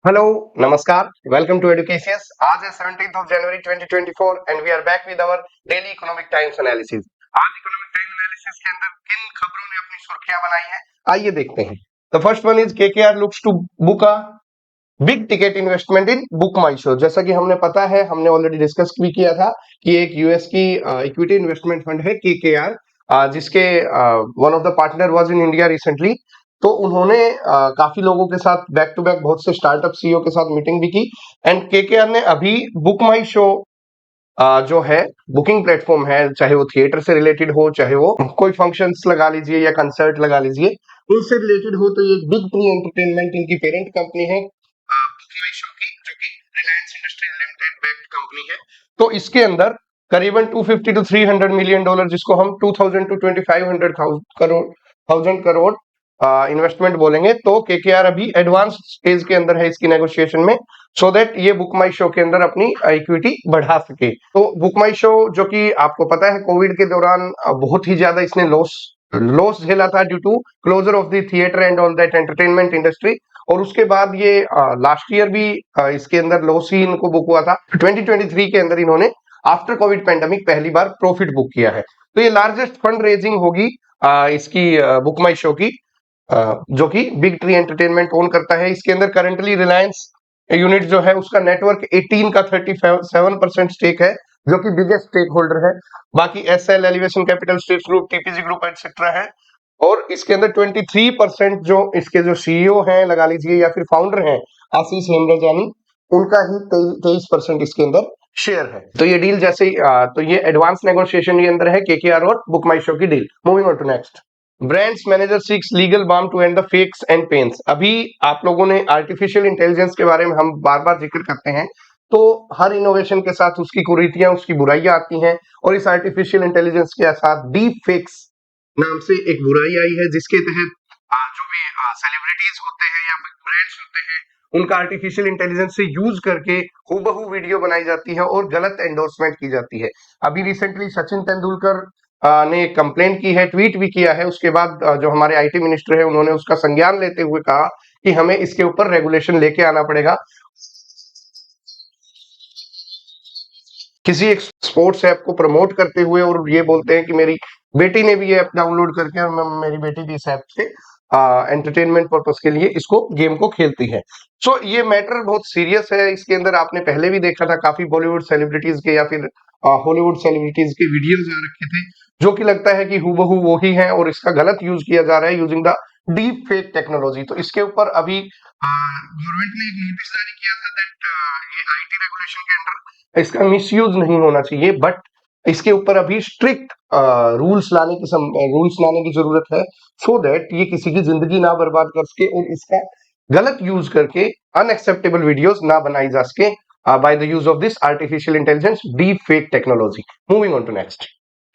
Hello, नमस्कार, welcome to एडुकेशियस। आज है 17th of January 2024 and we are back with our daily economic times analysis. आज economic time analysis के अंदर किन खबरों ने अपनी सुर्खियां बनाई हैं, आइए देखते हैं। The first one is KKR looks to book a big ticket investment in BookMyShow. जैसा कि हमने पता है, हमने ऑलरेडी डिस्कस भी किया था कि एक यूएस की इक्विटी इन्वेस्टमेंट फंड है केकेआर, जिसके one of the partner was in India recently. तो उन्होंने काफी लोगों के साथ बैक टू बैक बहुत से स्टार्टअप सीईओ के साथ मीटिंग भी की। एंड केकेआर ने अभी बुक माई शो जो है बुकिंग प्लेटफॉर्म है, चाहे वो थिएटर से रिलेटेड हो, चाहे वो कोई फंक्शंस लगा लीजिए या कंसर्ट लगा लीजिए, उनसे रिलेटेड हो, तो ये बिग ट्री एंटरटेनमेंट इनकी पेरेंट कंपनी है बुक माई शो की, जो कि Reliance industries limited backed company है। तो इसके अंदर करीबन 250 टू 300 मिलियन डॉलर, जिसको हम 2000 टू 2500 करोड़ इन्वेस्टमेंट बोलेंगे, तो केकेआर अभी एडवांस स्टेज के अंदर है इसकी नेगोशिएशन में, सो दैट ये बुक माई शो के अंदर अपनी इक्विटी बढ़ा सके। तो बुक माई शो, जो कि आपको पता है कोविड के दौरान बहुत ही ज्यादा इसने लॉस झेला था due to closure of the theatre and all that entertainment industry. और उसके बाद ये लास्ट ईयर भी इसके अंदर लॉस ही इनको बुक हुआ था। 2023 के अंदर इन्होंने आफ्टर कोविड पेंडेमिक पहली बार प्रॉफिट बुक किया है। तो ये लार्जेस्ट फंड रेजिंग होगी इसकी बुक माई शो की, जो कि बिग ट्री एंटरटेनमेंट ओन करता है। इसके अंदर करंटली रिलायंस यूनिट जो है उसका नेटवर्क 18 का 37% स्टेक है, जो कि बिगेस्ट स्टेक होल्डर है। बाकी SL, elevation capital, state group, TPG group etcetera है। और इसके अंदर 23% जो इसके जो सीईओ हैं लगा लीजिए, या फिर फाउंडर हैं आशीष हेमरजानी, उनका ही 23% इसके अंदर शेयर है। तो ये डील जैसे तो ये एडवांस नेगोशिएशन के अंदर है केकेआर और बुक माई शो की deal. Moving on to next. Brands manager seeks legal balm to end the fakes and pains. अभी आप लोगों ने आर्टिफिशियल इंटेलिजेंस के बारे में हम बार बार जिक्र करते हैं, तो हर इनोवेशन के साथ उसकी कुरीतियां, उसकी बुराइयां आती हैं। और इस आर्टिफिशियल इंटेलिजेंस के साथ डीप फेक्स नाम से एक बुराई आई है, जिसके तहत जो भी सेलिब्रिटीज होते हैं या ब्रांड्स होते हैं, उनका आर्टिफिशियल इंटेलिजेंस से यूज करके हूबहू वीडियो बनाई जाती है और गलत एंडोर्समेंट की जाती है। अभी रिसेंटली सचिन तेंदुलकर ने कंप्लेंट की है, ट्वीट भी किया है। उसके बाद जो हमारे आईटी मिनिस्टर है, उन्होंने उसका संज्ञान लेते हुए कहा कि हमें इसके ऊपर रेगुलेशन लेके आना पड़ेगा। किसी एक स्पोर्ट्स ऐप को प्रमोट करते हुए और ये बोलते हैं कि मेरी बेटी ने भी ये ऐप डाउनलोड करके, और मेरी बेटी भी इस ऐप से एंटरटेनमेंट पर्पस के लिए इसको गेम को खेलती है। सो ये मैटर बहुत सीरियस है। इसके अंदर आपने पहले भी देखा था, काफी बॉलीवुड सेलिब्रिटीज के या फिर हॉलीवुड सेलिब्रिटीज के वीडियोस आ रखे थे, जो कि लगता है कि हूबहू वो ही है, और इसका गलत यूज किया जा रहा है using the deep fake technology. तो इसके ऊपर अभी गवर्नमेंट ने एक नोटिस जारी किया था दैट ये आईटी रेगुलेशन के अंडर इसका मिसयूज नहीं होना चाहिए, बट इसके ऊपर अभी स्ट्रिक्ट रूल्स लाने की जरूरत है, सो दैट ये किसी की जिंदगी ना बर्बाद कर सके और इसका गलत यूज करके अनएक्सेप्टेबल वीडियोस ना बनाई जा सके by the use of this artificial intelligence deep fake technology. Moving on to next.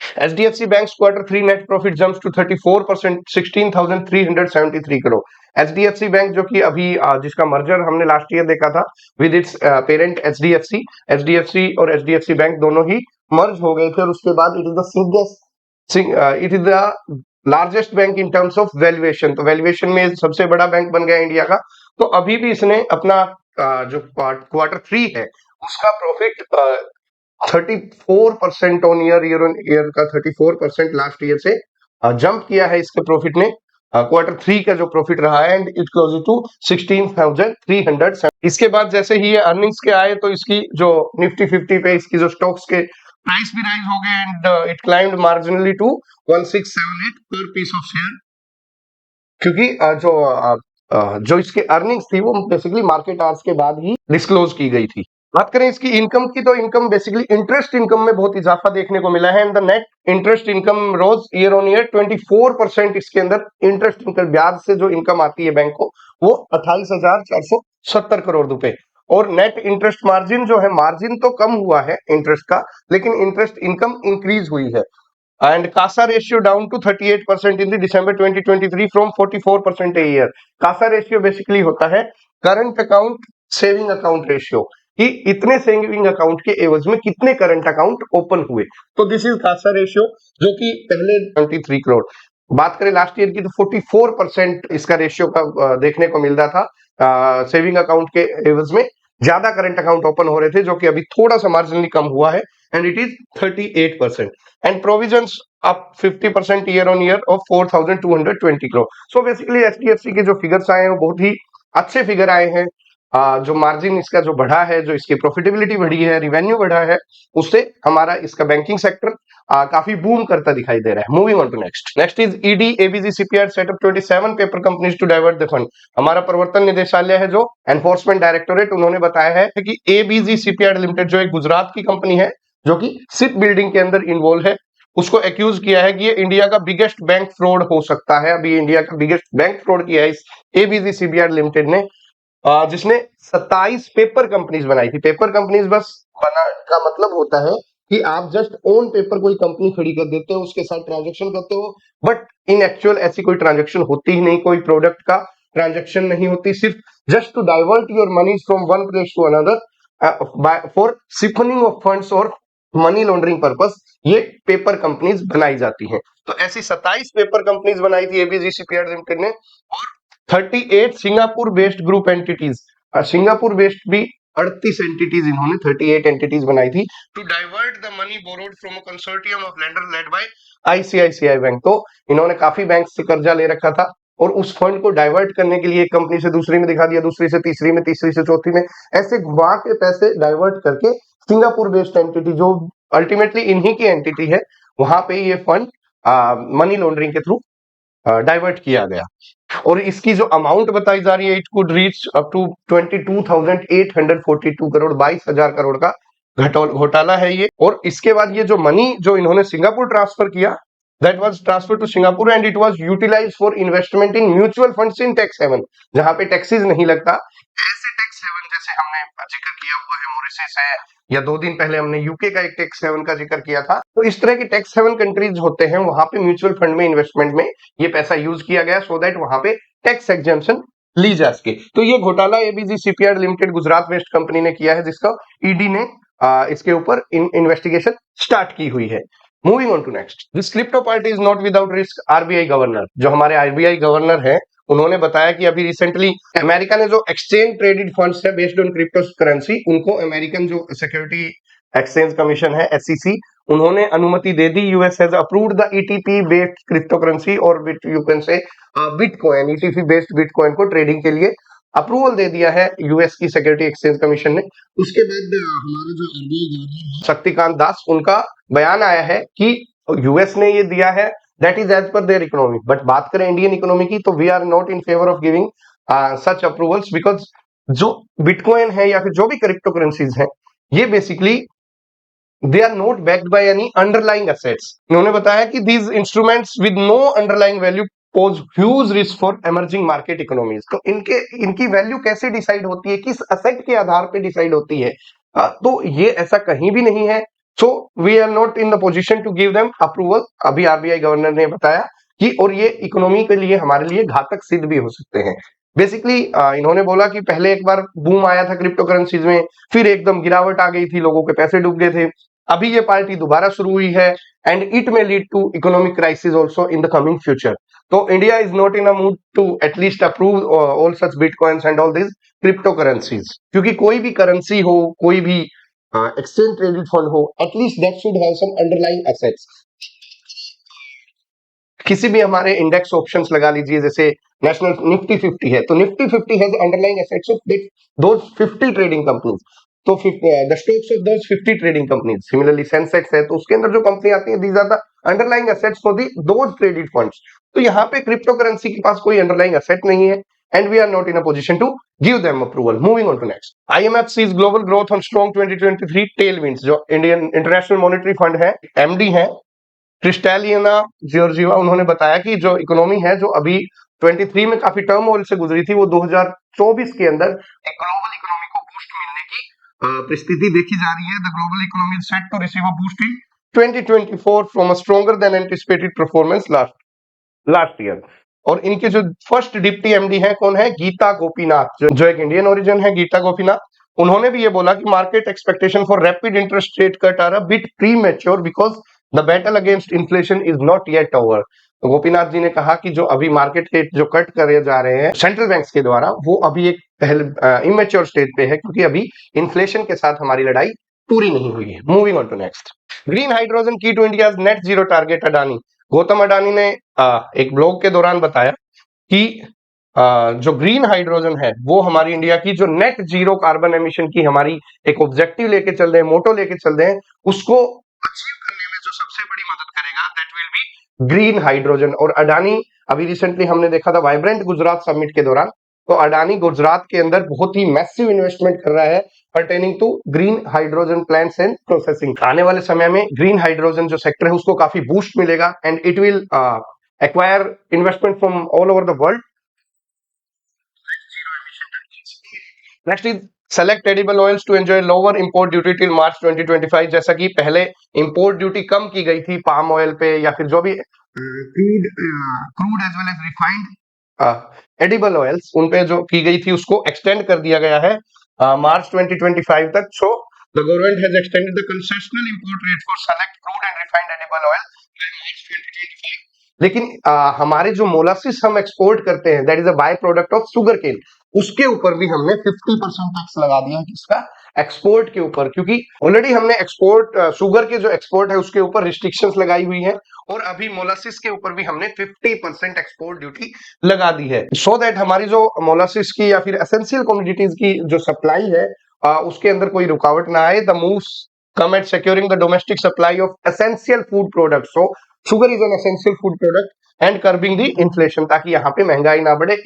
HDFC Bank's Q3 net profit jumps to 34%, 16,373 crore. HDFC bank, जो कि अभी जिसका मर्जर हमने लास्ट ईयर देखा था विद इट्स पेरेंट एचडीएफसी और एचडीएफसी बैंक दोनों ही मर्ज हो गए थे, और उसके बाद it is the largest bank in terms of valuation. तो वैल्यूएशन में सबसे बड़ा बैंक बन गया इंडिया का। तो अभी भी इसने अपना जो Q3 है उसका प्रॉफिट 34% ऑन ईयर का 34% लास्ट ईयर से जंप किया है इसके प्रॉफिट ने। Q3 का जो प्रॉफिट रहा है, एंड इट क्लोज टू 16,300। इसके बाद जैसे ही ये अर्निंग्स के आए, तो इसकी जो निफ्टी 50 पे इसकी जो स्टॉक्स के प्राइस भी राइज हो गए, and it climbed marginally to 1678 पर पीस ऑफ शेयर, क्योंकि जो इसके अर्निंग्स थी वो बेसिकली मार्केट आवर्स के बाद ही डिस्क्लोज की गई थी। बात करें इसकी इनकम की, तो इनकम बेसिकली इंटरेस्ट इनकम में बहुत इजाफा देखने को मिला है, and the net interest income rose year on year 24%। इसके अंदर इंटरेस्ट इनकम, ब्याज से जो इनकम आती है बैंक को, वो 28,470 करोड़ रुपए। और नेट इंटरेस्ट मार्जिन जो है, मार्जिन तो कम हुआ है इंटरेस्ट का, लेकिन इंटरेस्ट इनकम इंक्रीज हुई है। And CASA ratio down to 38% in the December 2023 from 44% a year. CASA ratio basically होता है current account saving account ratio, कि इतने सेविंग अकाउंट के एवज में कितने करंट अकाउंट ओपन हुए। तो दिस इज CASA रेशियो, जो कि पहले 23 करोड़। बात करें लास्ट ईयर की तो 44% इसका रेशियो का देखने को मिल रहा था सेविंग अकाउंट के एवज में। ज्यादा करंट अकाउंट ओपन हो रहे थे, जो कि अभी थोड़ा सा मार्जिनली कम हुआ है, and it is 38%। And provisions up 50% year on year of 4220 crore. So basically HDFC के जो फिगर्स आए हैं वो बहुत ही अच्छे फिगर आए हैं। जो मार्जिन इसका जो बढ़ा है, जो इसकी प्रॉफिटेबिलिटी बढ़ी है, रिवेन्यू बढ़ा है, उससे हमारा इसका बैंकिंग सेक्टर काफी बूम करता दिखाई दे रहा है। Moving on to next is ED ABG shipyard set up 27 paper companies to divert the fund. हमारा प्रवर्तन निदेशालय है जो एनफोर्समेंट डायरेक्टोरेट, उन्होंने बताया है कि एबीजी सीपीआर लिमिटेड जो एक गुजरात की कंपनी है जो कि शिप बिल्डिंग के अंदर इन्वॉल्व है, उसको एक्यूज किया है कि ये इंडिया का बिगेस्ट बैंक फ्रॉड हो सकता है। अभी इंडिया का बिगेस्ट बैंक फ्रॉड किया है इस एबीजी सीपीआर लिमिटेड ने, जिसने 27 पेपर कंपनीज बनाई थी। पेपर कंपनीज बस बना का मतलब होता है कि आप जस्ट ऑन पेपर कोई कंपनी खड़ी कर देते हो, उसके साथ ट्रांजेक्शन करते हो, बट इन एक्चुअल ऐसी कोई ट्रांजेक्शन होती ही नहीं, कोई प्रोडक्ट का ट्रांजेक्शन नहीं होती, सिर्फ just to divert your money from one place to another for siphoning off funds और मनी लॉन्ड्रिंग पर्पस ये पेपर कंपनीज बनाई जाती हैं। तो ऐसी 27 पेपर कंपनीज बनाई थी एबीजी सीपीआर लिमिटेड ने, और 38 Singapore based group entities, Singapore based भी 38 एंटिटीज इन्होंने 38 एंटिटीज बनाई थी to divert the money borrowed from a consortium of lender led by ICICI bank. तो इन्होंने काफी बैंक से कर्जा ले रखा था और उस फंड को डाइवर्ट करने के लिए एक कंपनी से दूसरी में दिखा दिया, दूसरी से तीसरी में, तीसरी से चौथी में, ऐसे घुमा के पैसे डाइवर्ट करके सिंगापुर बेस्ड एंटिटी जो अल्टीमेटली इन्हीं की एंटिटी है, वहां पे ये फंड मनी लॉन्ड्रिंग के थ्रू डाइवर्ट किया गया। और इसकी जो अमाउंट बताई जा रही है, it could reach up to 22,842 crore, 22,000 crore का घोटाला है ये। और इसके बाद ये जो मनी जो इन्होंने सिंगापुर ट्रांसफर किया, that was transfer to Singapore and it was utilised for investment in mutual funds in tax haven, जहां पे टैक्सेस नहीं लगता। ऐसे टैक्स हेवन जैसे हमने जिक्र किया हुआ है, मॉरिशस है, या 2 दिन पहले हमने यूके का एक टैक्स हेवन का जिक्र किया था। तो इस तरह के टैक्स हेवन कंट्रीज होते हैं, वहां पे म्यूचुअल फंड में इन्वेस्टमेंट में ये पैसा यूज किया गया सो दैट वहां पे टैक्स एग्जेम्पशन ली जा सके। तो ये घोटाला ABG shipyard limited Gujarat based company ने किया है, जिसका ईडी ने इसके ऊपर इन्वेस्टिगेशन स्टार्ट की हुई है। Moving on to next, this crypto party is not without risk. RBI governor, जो हमारे आरबीआई गवर्नर है, उन्होंने बताया कि अभी रिसेंटली अमेरिका ने जो एक्सचेंज ट्रेडेड फंड्स है बेस्ड ऑन क्रिप्टो करेंसी, उनको अमेरिकन जो सिक्योरिटी एक्सचेंज कमीशन है एसईसी, उन्होंने अनुमति दे दी। US has approved the ETP based crypto currency और you can say bitcoin, ETP based bitcoin को ट्रेडिंग के लिए अप्रूवल दे दिया है यूएस की सिक्योरिटी एक्सचेंज कमीशन ने। उसके बाद हमारे जो आरबीआई गवर्नर शक्तिकांत दास, उनका बयान आया है कि यूएस ने ये दिया है, that is as per their economy, but बात करें इंडियन इकोनॉमी की तो we are not in favour of giving such approvals, because जो बिटकॉइन है या फिर जो भी क्रिप्टो करेंसीज हैं, ये basically they are not backed by any underlying assets। इन्होंने बताया कि these instruments with no underlying value pose huge risk for emerging market economies। तो इनकी वैल्यू कैसे डिसाइड होती है, किस असेट के आधार पे डिसाइड होती है, तो ये ऐसा कहीं भी नहीं है। So we are not in the position to give them approval, अभी आरबीआई गवर्नर ने बताया कि, और ये इकोनॉमी के लिए हमारे लिए घातक सिद्ध भी हो सकते हैं। बेसिकली इन्होंने बोला कि पहले एक बार बूम आया था क्रिप्टो करेंसीज में, फिर एकदम गिरावट आ गई थी, लोगों के पैसे डूब गए थे, अभी ये पार्टी दोबारा शुरू हुई है, and it may lead to economic crisis also in the coming future. तो India is not in a mood to at least approve all such bitcoins and all this crypto currencies, क्योंकि कोई भी करेंसी हो, कोई भी एक्सचेंज ट्रेडेड फंड हो, at least that should have some underlying assets. किसी भी हमारे इंडेक्स ऑप्शंस लगा लीजिए, जैसे नेशनल निफ्टी 50 है, तो Nifty 50 has underlying assets of those 50 trading companies. तो the stocks of those 50 trading companies, similarly Sensex है, तो उसके अंदर जो कंपनी आती है, these are the underlying assets for those traded funds. तो यहाँ पे क्रिप्टो करेंसी के पास कोई अंडरलाइंग एसेट नहीं है, and we are not in a position to give them approval. Moving on to next, IMF sees global growth on strong 2023 tailwinds। जो Indian international monetary fund है, MD है क्रिस्टैलिना Georgieva, उन्होंने बताया कि जो इकोनॉमी है, जो अभी 23 में काफी टर्मोइल से गुजरी थी, वो 2024 के अंदर एक ग्लोबल इकोनॉमी को बूस्ट मिलने की परिस्थिति देखी जा रही है। The global economy is set to receive a boost in 2024 from a stronger than anticipated performance last year. और इनके जो फर्स्ट डिप्टी एमडी है, कौन है? गीता गोपीनाथ, जो एक इंडियन ओरिजिन है, गीता गोपीनाथ। उन्होंने भी ये बोला कि market expectation for rapid interest rate cut are a bit premature because the battle against inflation is not yet over. Gopinath ji ने कहा कि जो अभी मार्केट रेट जो कट करे जा रहे हैं सेंट्रल बैंक्स के द्वारा, वो अभी एक इमेच्योर स्टेज पे है, क्योंकि अभी इन्फ्लेशन के साथ हमारी लड़ाई पूरी नहीं हुई है। Moving on to next, green hydrogen की to India net zero target Adani. Gautam Adani ने एक ब्लॉग के दौरान बताया कि जो ग्रीन हाइड्रोजन है वो हमारी इंडिया की जो नेट जीरो कार्बन एमिशन की हमारी एक ऑब्जेक्टिव लेके चल रहे हैं, मोटो लेके चल रहे हैं, उसको अचीव करने में जो सबसे बड़ी मदद करेगा that will be green hydrogen. और अडानी, अभी रिसेंटली हमने देखा था वाइब्रेंट गुजरात समिट के दौरान, तो अडानी गुजरात के अंदर बहुत ही मैसिव इन्वेस्टमेंट कर रहा है pertaining to green hydrogen plants and processing. आने वाले समय में ग्रीन हाइड्रोजन जो सेक्टर है उसको काफी बूस्ट मिलेगा and it will acquire investment from all over the world. Next is select edible oils to enjoy lower import duty till March 2025। जैसा कि पहले import duty कम की गई थी पाम ऑयल पे या फिर जो भी crude as well as refined edible oils उन पे जो की गई थी उसको एक्सटेंड कर दिया गया है मार्च 2025 तक। So the government has extended the concessional import rate for select crude and refined edible oil by March 2025। लेकिन हमारे जो मोलासिस हम एक्सपोर्ट करते हैं that is a by product of sugar cane, उसके ऊपर भी हमने 50% टैक्स लगा दिया है किसका, एक्सपोर्ट के ऊपर, क्योंकि ऑलरेडी हमने एक्सपोर्ट शुगर के जो एक्सपोर्ट है उसके ऊपर रिस्ट्रिक्शंस लगाई हुई है और अभी मोलासिस के ऊपर भी हमने 50% एक्सपोर्ट ड्यूटी लगा दी है, सो दैट हमारी जो मोलासिस की या फिर एसेंशियल कमोडिटीज की जो सप्लाई है उसके अंदर कोई रुकावट ना आए। The moves come at securing the domestic supply of essential food products. So sugar is an essential food product and curbing the inflation, ताकि यहाँ पे महंगाई ना बढ़े,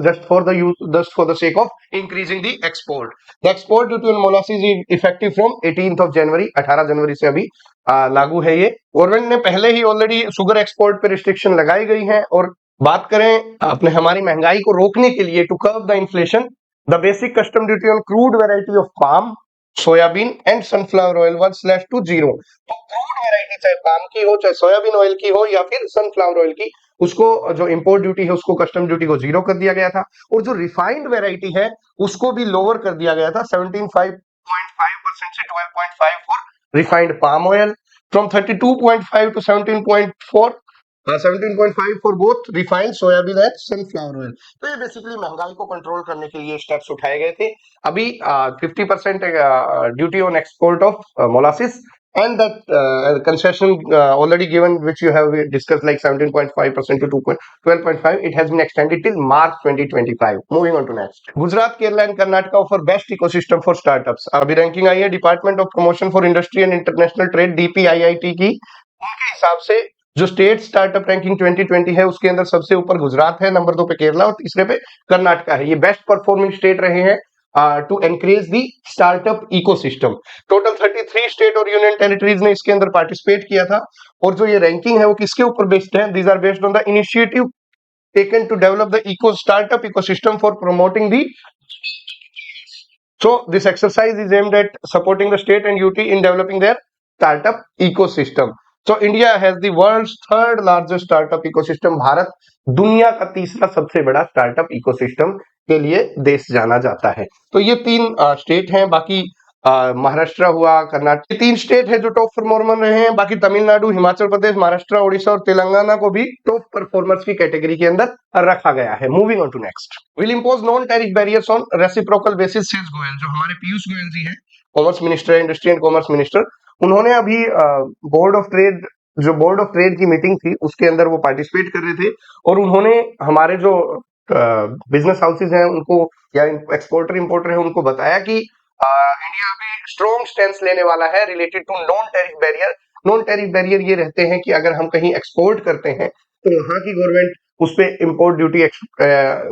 just for the sake of increasing the export. The export duty on molasses is effective from 18th of January, 18 जनवरी से अभी लागू है ये। गवर्नमेंट ने पहले ही ऑलरेडी शुगर एक्सपोर्ट पे रिस्ट्रिक्शन लगाई गई है। और बात करें अपने हमारी महंगाई को रोकने के लिए to curb the inflation, the basic custom duty on crude variety of palm, soybean and sunflower oil one slash to zero. तो क्रूड वैरायटी चाहे पाम की हो, चाहे सोयाबीन ऑयल की हो या फिर सनफ्लावर ऑयल की, उसको जो इंपोर्ट ड्यूटी है उसको कस्टम ड्यूटी को जीरो कर दिया गया था। और जो रिफाइंड वैरायटी है उसको भी लोअर कर दिया गया था 17.5% से 12.5 for refined palm oil, from 32.5 to 17.4, 17.5 for both refined soybean and sunflower oil. तो ये बेसिकली महंगाई को कंट्रोल करने के लिए स्टेप्स उठाए गए थे। अभी 50% duty on export of molasses and that concession already given which you have discussed like 17.5% to 12.5, it has been extended till March 2025. Moving on to next, Gujarat, Kerala and Karnataka offer best ecosystem for startups। अभी ranking आई है department of promotion for industry and international trade DPIIT की, उनके हिसाब से जो state startup ranking 2020 है उसके अंदर सबसे ऊपर गुजरात है, नंबर 2 पे केरला और तीसरे पे कर्नाटका है। ये बेस्ट परफॉर्मिंग स्टेट रहे हैं to encourage the startup ecosystem. Total 33 state और यूनियन टेरिटरीज ने इसके अंदर पार्टिसिपेट किया था। और जो ये रैंकिंग है वो किसके ऊपर बेस्ड है, these are based on the initiative taken to develop the startup ecosystem for promoting the. So this exercise is aimed at supporting the state and UT in developing their startup ecosystem. So India has the world's third largest startup ecosystem। Bharat दुनिया का तीसरा सबसे बड़ा startup ecosystem के लिए देश जाना जाता है। तो ये तीन स्टेट हैं, बाकी महाराष्ट्र हुआ, कर्नाटक, तीन स्टेट है जो टॉप परफॉर्मर रहे हैं। बाकी तमिलनाडु, हिमाचल प्रदेश, महाराष्ट्र, ओडिशा और तेलंगाना को भी टॉप परफॉर्मर्स की कैटेगरी के अंदर रखा गया है। Moving on to next, will impose non tariff barriers on reciprocal basis, says Goyal. जो हमारे पीयूष गोयल जी हैं, commerce minister, industry and commerce minister, उन्होंने अभी बोर्ड ऑफ ट्रेड, जो बोर्ड ऑफ ट्रेड की मीटिंग थी उसके अंदर वो पार्टिसिपेट कर रहे थे और उन्होंने हमारे जो बिजनेस हाउसेज हैं उनको या एक्सपोर्टर इंपोर्टर हैं उनको बताया कि इंडिया अभी स्ट्रॉन्ग स्टैंड लेने वाला है related to non tariff barrier. Non tariff barrier ये रहते हैं कि अगर हम कहीं एक्सपोर्ट करते हैं तो वहां की गवर्नमेंट उस पे इंपोर्ट ड्यूटी,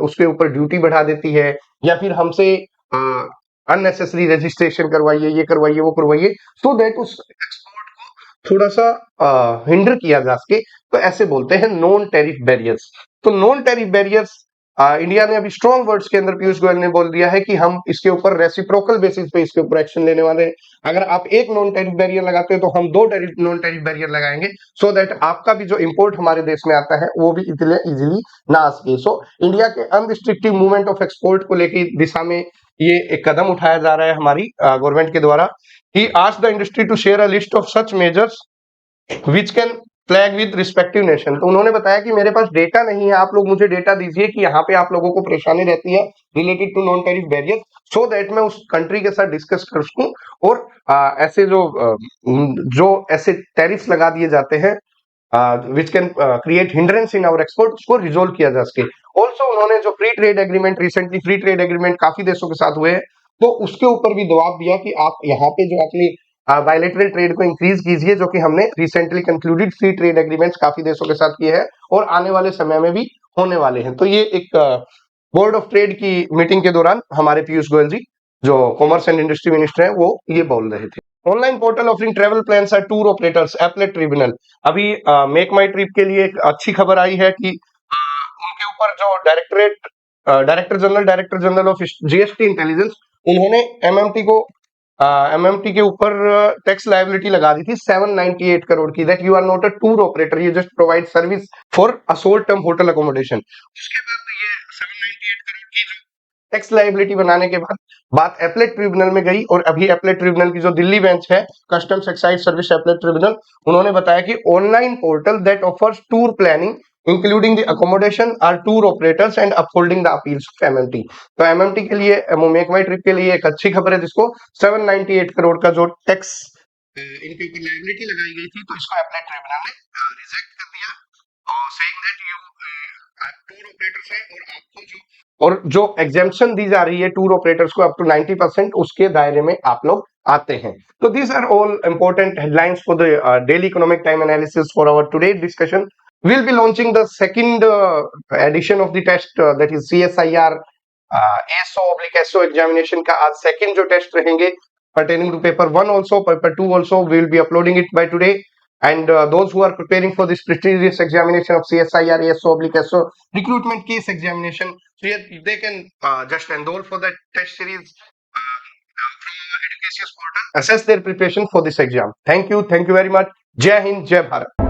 उसके ऊपर ड्यूटी बढ़ा देती है या फिर हमसे अननेसेसरी रजिस्ट्रेशन करवाइए, ये करवाइए, वो करवाइए, सो दैट उस एक्सपोर्ट को थोड़ा सा हिंडर किया जा सके। तो ऐसे बोलते हैं नॉन टैरिफ बैरियर्स। तो नॉन टैरिफ बैरियर्स इंडिया ने अभी स्ट्रॉन्ग वर्ड्स के अंदर पीयूष गोयल ने बोल दिया है कि हम इसके ऊपर रेसिप्रोकल बेसिस पे इसके ऊपर एक्शन लेने वाले हैं। अगर आप एक नॉन टैरिफ बैरियर लगाते हो तो हम दो नॉन टैरिफ बैरियर लगाएंगे, सो दैट आपका भी जो इंपोर्ट हमारे देश में आता है वो भी इतने इजीली ना आ सके। सो इंडिया के अनरिस्ट्रिक्टिव मूवमेंट ऑफ एक्सपोर्ट को लेकर दिशा में ये एक कदम उठाया जा रहा है हमारी गवर्नमेंट के द्वारा। He asked the industry to share a list of such measures which can flag with respective nation. तो उन्होंने बताया कि मेरे पास डेटा नहीं है, आप लोग मुझे डेटा दीजिए कि यहाँ पे आप लोगों को परेशानी रहती है related to non tariff barrier, so that मैं उस कंट्री के साथ डिस्कस कर सकूं और ऐसे जो ऐसे टैरिफ्स लगा दिए जाते हैं which can create hindrance in our export, उसको रिजोल्व किया जा सके। ऑल्सो उन्होंने जो free trade agreement, recently free trade agreement काफी देशों के साथ हुए हैं, तो उसके ऊपर भी दबाव दिया कि आप यहाँ पे जो अपनी बायलेटरल ट्रेड को इंक्रीज कीजिए, जो कि हमने recently concluded free trade agreements काफी देशों के साथ किए हैं और आने वाले समय में भी होने वाले हैं। तो ये एक बोर्ड ऑफ ट्रेड की मीटिंग के दौरान हमारे पीयूष गोयल जी, जो कॉमर्स एंड इंडस्ट्री मिनिस्टर हैं, वो ये बोल रहे थे। Online portal offering travel plans are tour operators appellate tribunal. अभी मेक माई ट्रिप के लिए एक अच्छी खबर आई है कि उनके ऊपर जो director general of GST intelligence, उन्होंने एमएमटी के ऊपर टैक्स लायबिलिटी लगा दी थी 798 करोड़ की, that you are not a tour operator, you just provide service for a short term hotel accommodation. उसके बाद ये 798 करोड़ की जो टैक्स लायबिलिटी बनाने के बाद बात एपलेट ट्रिब्यूनल में गई, और अभी एपलेट ट्रिब्यूनल की जो दिल्ली बेंच है, customs excise service appellate tribunal, उन्होंने बताया कि online portal that offers tour planning including the accommodation are tour operators and upholding the appeals of MMT. तो एमएमटी के लिए, मेक माई ट्रिप के लिए एक अच्छी खबर है, जिसको 798 करोड़ का जो टैक्स इनके ऊपर लायबिलिटी लगाई गई थी, तो इसको एपलेट ट्रिब्यूनल ने रिजेक्ट कर दिया, और saying that you tour operators है और आपको जो एग्जेम्पशन दी जा रही है टूर ऑपरेटर्स को अप टू 90%, उसके दायरे में आप लोग आते हैं। तो these are all important headlines for the daily economic time analysis for our today discussion. We'll be launching the second edition of the test, that is CSIR ASO/SO examination का आज second जो test रहेंगे pertaining to paper 1 also, paper 2 also, we will be uploading it by today. And those who are preparing for this prestigious examination of CSIR ASO/SO recruitment case examination, so they can just enroll for that test series from Educatius portal, assess their preparation for this exam. Thank you very much. Jai Hind, Jai Bharat.